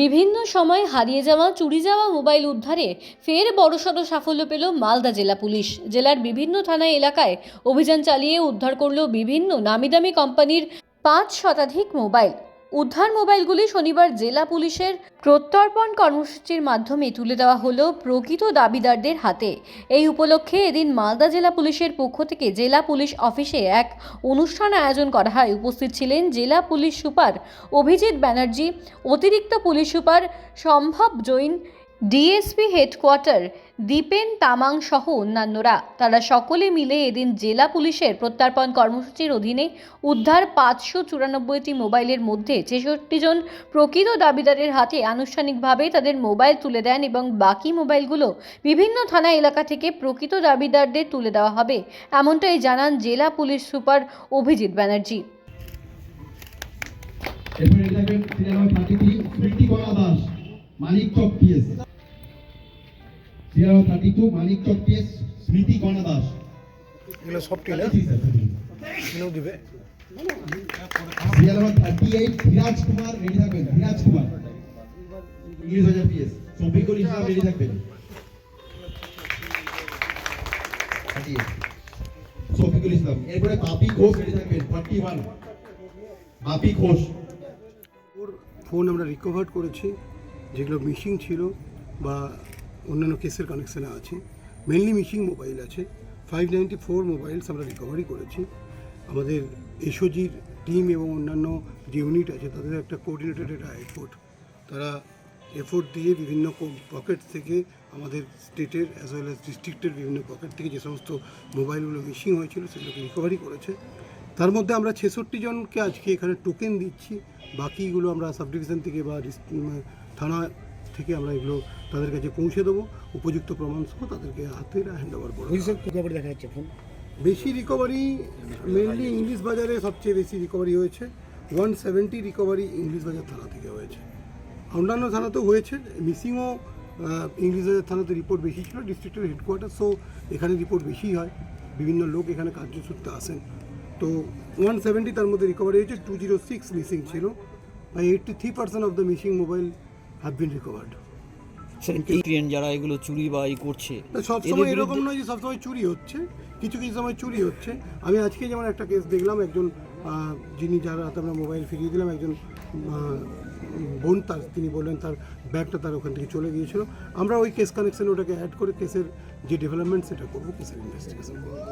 বিভিন্ন সময় হারিয়ে যাওয়া চুরি যাওয়া মোবাইল উদ্ধারে ফের বড়সড় সাফল্য পেল মালদা জেলা পুলিশ। জেলার বিভিন্ন থানা এলাকায় অভিযান চালিয়ে উদ্ধার করল বিভিন্ন নামিদামি কোম্পানির 5 শতাধিক মোবাইল। উদ্ধার মোবাইলগুলি শনিবার জেলা পুলিশের প্রত্যর্পণ কর্মসূচির মাধ্যমে তুলে দেওয়া হলো প্রকৃত দাবিদারদের হাতে। এই উপলক্ষে এদিন মালদা জেলা পুলিশের পক্ষ থেকে জেলা পুলিশ অফিসে এক অনুষ্ঠান আয়োজন করা হয়। উপস্থিত ছিলেন জেলা পুলিশ সুপার অভিজিৎ ব্যানার্জি, অতিরিক্ত পুলিশ সুপার সম্ভব জৈন, ডিএসপি হেডকোয়ার্টার দীপেন তামাং সহ অন্যান্যরা। তারা সকলে মিলে এদিন জেলা পুলিশের প্রত্যর্পণ কর্মসূচির অধীনে উদ্ধার 594টি মোবাইলের মধ্যে 66 জন প্রকৃত দাবিদারের হাতে আনুষ্ঠানিকভাবে তাদের মোবাইল তুলে দেন এবং বাকি মোবাইলগুলো বিভিন্ন থানা এলাকা থেকে প্রকৃত দাবিদারদের তুলে দেওয়া হবে, এমনটাই জানান জেলা police super Abhijit Banerjee. Manikchak PS 32 Manikchak PS স্মৃতি কণা দাস এগুলো সব টেলা এগুলো দিবে 38 বিরাজ কুমার রেডি থাকবেন। বিরাজ কুমার 20000 পিএস শফিকুল ইসলাম রেডি থাকবেন। 38 শফিকুল ইসলাম। এরপরে বাপি ঘোষ রেডি থাকবেন 41 বাপি ঘোষ। ফোন আমরা রিকভার করেছি যেগুলো মিসিং ছিল বা অন্যান্য কেসের কানেকশানে আছে, মেনলি মিসিং মোবাইল আছে। 594 মোবাইলস আমরা রিকভারি করেছি। আমাদের এসওজির টিম এবং অন্যান্য যে ইউনিট আছে তাদের একটা কোঅর্ডিনেটেড একটা এফোর্ট, তারা এফোর্ট দিয়ে বিভিন্ন পকেট থেকে আমাদের স্টেটের অ্যাজ ওয়েল অ্যাজ ডিস্ট্রিক্টের বিভিন্ন পকেট থেকে যে সমস্ত মোবাইলগুলো মিসিং হয়েছিল সেগুলোকে রিকভারি করেছে। তার মধ্যে আমরা 66 জনকে আজকে এখানে টোকেন দিচ্ছি, বাকিগুলো আমরা সাব ডিভিশন থেকে বা থানা থেকে আমরা এগুলো তাদের কাছে পৌঁছে দেবো, উপযুক্ত প্রমাণ সহ তাদেরকে হাতে হ্যান্ড ওভার করবো। রিকভারি দেখা যাচ্ছে ফোন বেশি রিকভারি মেনলি ইংলিশ বাজারে সবচেয়ে বেশি রিকভারি হয়েছে। 170 রিকভারি ইংলিশ বাজার থানা থেকে হয়েছে, অন্যান্য থানাতেও হয়েছে। মিসিংও ইংলিশ বাজার থানাতে রিপোর্ট বেশি ছিল, ডিস্ট্রিক্টের হেডকোয়ার্টার, সো এখানে রিপোর্ট বেশি হয়, বিভিন্ন লোক এখানে কার্যসূত্রে আসেন। তো 170 তার মধ্যে রিকভারি হয়েছে। 206 মিসিং ছিল। 83% of the missing mobile have been recovered. যারা এগুলো চুরি বা করছে সবসময় এরকম নয় যে সবসময় চুরি হচ্ছে, কিছু কিছু সময় চুরি হচ্ছে। আমি আজকে যেমন একটা কেস দেখলাম, একজন যিনি যার হাতে আমরা মোবাইল ফিরিয়ে দিলাম, একজন বোন তিনি বললেন তার ব্যাগটা তার ওখান থেকে চলে গিয়েছিল। আমরা ওই কেস কানেকশানে ওটাকে অ্যাড করে কেসের যে ডেভেলপমেন্ট সেটা করবো, কেসের ইনভেস্টিগেশন করবো।